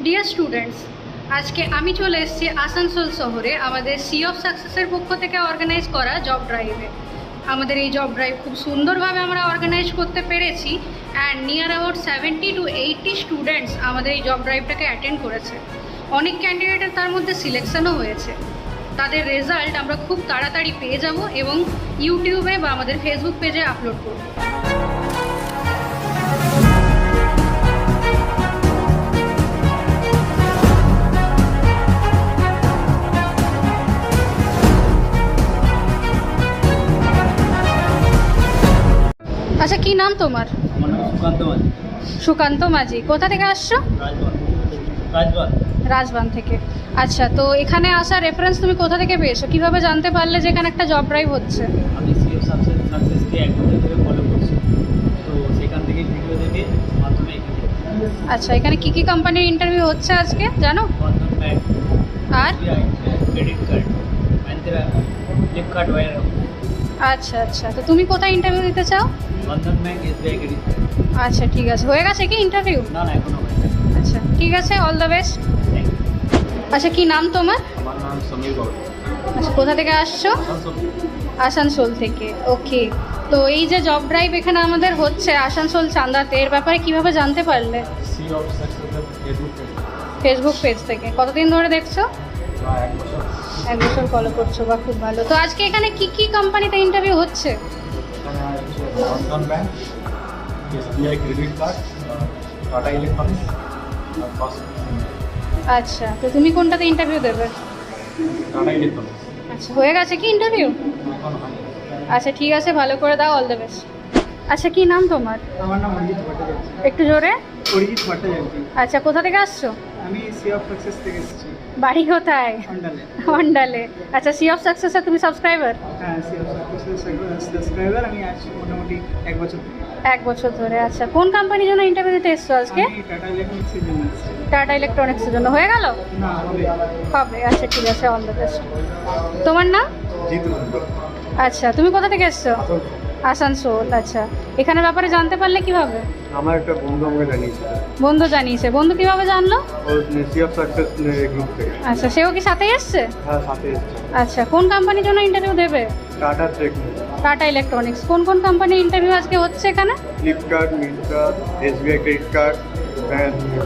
Dear students, আজকে আমি চলে এসেছি আসানসোল শহরে আমাদের সি অফ সাকসেসের পক্ষ থেকে অর্গানাইজ করা জব ড্রাইভে। আমাদের এই জব ড্রাইভ খুব সুন্দরভাবে আমরা অর্গানাইজ করতে পেরেছি and near about 70 to 80 students আমাদের এই জব ড্রাইভটাকে অ্যাটেন্ড করেছে। অনেক ক্যান্ডিডেটের তার মধ্যে সিলেকশনও হয়েছে। তাদের রেজাল্ট আমরা খুব তাড়াতাড়ি পেয়ে যাব এবং ইউটিউবে বা আমাদের ফেসবুক পেজে আপলোড করব। আচ্ছা, কি নাম তোমার? আমার নাম সুকান্ত মাঝি। সুকান্ত মাঝি। কোথা থেকে আসছো? রাজবান থেকে। আচ্ছা, তো এখানে আসার রেফারেন্স তুমি কোথা থেকে পেয়েছো? কিভাবে জানতে পারলে যে এখানে একটা জব ড্রাইভ হচ্ছে? আমি সিএফ সাকসেসকে এক বছর ধরে ফলো করছি, তো সেখান থেকে ভিডিও দেখে মাধ্যমে এখানে। আচ্ছা, এখানে কি কি কোম্পানির ইন্টারভিউ হচ্ছে আজকে জানো? বন্ধন ব্যাংক, আর ক্রেডিট কার্ড, মহিন্দ্রা, ফ্লিপকার্ট ওয়ার। আচ্ছা আচ্ছা, তো তুমি কোথায় ইন্টারভিউ দিতে চাও? Bandhan bank, SBI, credit card. আচ্ছা, ঠিক আছে। হয়ে গেছে কি ইন্টারভিউ? না না, এখনো হয়নি। আচ্ছা, ঠিক আছে, all the best. Thank you. আচ্ছা, কি নাম তোমার? আমার নাম সমীর গৌড়। আচ্ছা, কোথা থেকে আসছো? আসানসোল থেকে। ওকে, তো এই যে জব ড্রাইভ এখানে আমাদের হচ্ছে আসানসোল চান্দাতে, এর ব্যাপারে কিভাবে জানতে পারলে? সি অফ সাকসেসের ফেসবুক পেজ থেকে। কতদিন ধরে দেখছো? এক বছর। এক বছর ফলো করছো, বা খুব ভালো। তো আজকে এখানে কি কি কোম্পানিতে ইন্টারভিউ হচ্ছে? Bandhan bank, SBI, credit card, Tata electronics. আচ্ছা, তো তুমি কোনটাতে ইন্টারভিউ দেবে? টাটা ইলেকট্রনিক্স। আচ্ছা, হয়ে গেছে কি ইন্টারভিউ? এখন হয়নি। আচ্ছা, ঠিক আছে, ভালো করে দাও, অল দ্য বেস্ট। আচ্ছা, কি নাম তোমার? আমার নাম অরিজিৎ ভট্টাচার্য। একটু জোরে। অরিজিৎ ভট্টাচার্য। আচ্ছা, কোথা থেকে আসছো? আমি সি অফ সাকসেস থেকে এসেছি, বাড়ি কোথায়? অন্ডালে। হন্ডালে। আচ্ছা, সি অফ সাকসেসের তুমি সাবস্ক্রাইবার? হ্যাঁ, সি অফ সাকসেসের সাবস্ক্রাইবার আমি আজ মোটামুটি এক বছর থেকে। এক বছর ধরে। আচ্ছা, কোন কোম্পানির জন্য ইন্টারভিউ দিতে এসছো আজকে? আমি টাটা ইলেকট্রনিক্সের জন্য এসেছি। টাটা ইলেকট্রনিক্সের জন্য। হয়ে গেল? না, হবে। হবে। আচ্ছা, ঠিক আছে, অল দ্য বেস্ট। তোমার নাম? জিতু। আচ্ছা, তুমি কোথা থেকে এসছো? আসানসোল। আচ্ছা, এখানের ব্যাপারে জানতে পারলে কিভাবে? আমার একটা বন্ধু আমাকে জানিয়েছিল, বন্ধু জানিয়েছে। বন্ধু কিভাবে জানলো? ও সি অফ সাকসেস গ্রুপ থেকে। আচ্ছা, সেও কি সাথেই এসছে? হ্যাঁ, সাথে এসেছে। আচ্ছা, কোন কোম্পানির জন্য ইন্টারভিউ দেবে? Tata tech, Tata electronics. কোন কোন কোম্পানির ইন্টারভিউ আজকে হচ্ছে এখানে? Flipkart, Myntra, SBI credit card,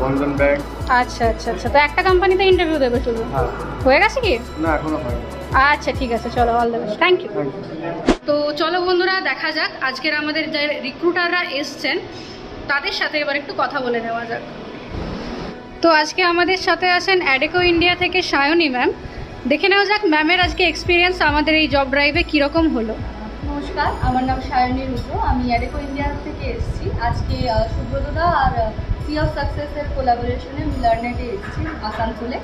Bandhan bank. আচ্ছা আচ্ছা আচ্ছা, তো একটা কোম্পানিতে ইন্টারভিউ দেবে শুধু? হ্যাঁ। হয়ে গেছে কি? না, এখনো হয়নি। আচ্ছা, ঠিক আছে, চলো, all the best. Thank you. Thank you. তো চলো বন্ধুরা, দেখা যাক আজকের আমাদের যে রিক্রুটাররা এসছেন তাদের সাথে এবার একটু কথা বলে নেওয়া যাক। তো আজকে আমাদের সাথে আছেন অ্যাডেকো ইন্ডিয়া থেকে সায়নী ম্যাম। দেখে নেওয়া যাক ম্যামের আজকে এক্সপিরিয়েন্স আমাদের এই জব ড্রাইভে কীরকম হলো। নমস্কার, আমার নাম সায়নী রুদ্র। আমি অ্যাডেকো ইন্ডিয়া থেকে এসেছি। আজকে সুব্রতদা আর সি অফ সাকসেসের কোলাবোরেশনে মিলারনেটে এসেছি আসানসোলে।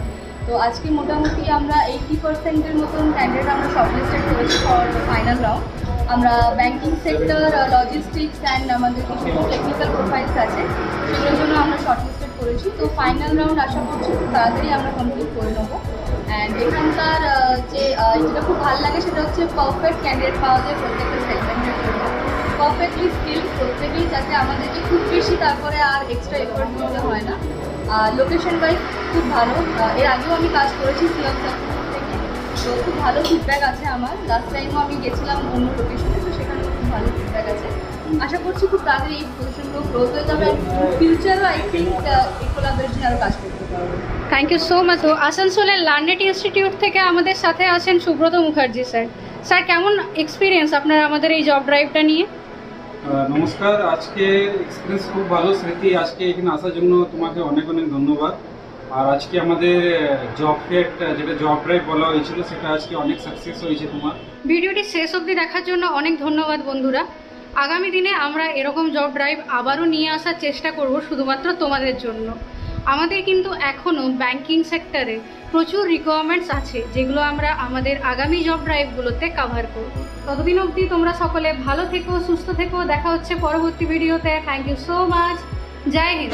তো আজকে মোটামুটি আমরা 80%-এর মতন ক্যান্ডিডেট আমরা শর্টলিস্টেড করেছি ফর ফাইনাল রাউন্ড। আমরা ব্যাংকিং সেক্টর, লজিস্টিক্স অ্যান্ড আমাদের কিছু টেকনিক্যাল প্রোফাইলস আছে, সেগুলোর জন্য আমরা শর্টলিস্টেড করেছি। তো ফাইনাল রাউন্ড আশা করছি খুব তাড়াতাড়ি আমরা কমপ্লিট করে নেবো। অ্যান্ড এখানকার যেটা খুব ভালো লাগে সেটা হচ্ছে পারফেক্ট ক্যান্ডিডেট পাওয়া যায় প্রত্যেকটা সেগমেন্টের জন্য। পারফেক্টলি স্কিল প্রত্যেকেই, যাতে আমাদেরকে খুব বেশি তারপরে আর এক্সট্রা এফোর্ট দিতে হয় না। লোকেশন ওয়াইজ খুব ভালো। এর আগেও আমি কাজ করেছি সি অফ সাকসেস থেকে, তো খুব ভালো ফিডব্যাক আছে আমার। লাস্ট টাইমও আমি গেছিলাম অন্য লোকেশনে, তো সেখানেও খুব ভালো ফিডব্যাক আছে। আশা করছি খুব তাড়াতাড়ি এই পজিশনগুলো গ্রোথ হয়ে যাবে। ফিউচারও আই থিঙ্ক এই কোলাবোরেশন আরও কাজ করতে পারবো। Thank you so much. তো আসানসোলের লার্নেট ইনস্টিটিউট থেকে আমাদের সাথে আছেন সুব্রত মুখার্জি স্যার। স্যার, কেমন এক্সপিরিয়েন্স আপনার আমাদের এই জব ড্রাইভটা নিয়ে? নমস্কার। আজকে এক্সপিরিয়েন্স খুব ভালো। স্মৃতি, আজকে এখানে আসার জন্য তোমাকে অনেক অনেক ধন্যবাদ। আর আজকে আমাদের জব ফেট, যেটা জব ড্রাইভ বলা হয়েছিল, সেটা আজকে অনেক সাকসেস হয়েছে তোমার। ভিডিওটি শেষ অবধি দেখার জন্য অনেক ধন্যবাদ বন্ধুরা। আগামী দিনে আমরা এরকম জব ড্রাইভ আবারও নিয়ে আসার চেষ্টা করব শুধুমাত্র তোমাদের জন্য। আমাদের কিন্তু এখনও ব্যাংকিং সেক্টরে প্রচুর রিকোয়ারমেন্টস আছে, যেগুলো আমরা আমাদের আগামী জব ড্রাইভগুলোতে কভার করব। ততদিন অবধি তোমরা সকলে ভালো থেকো, সুস্থ থেকো। দেখা হচ্ছে পরবর্তী ভিডিওতে। Thank you so much. জয় হিন্দ।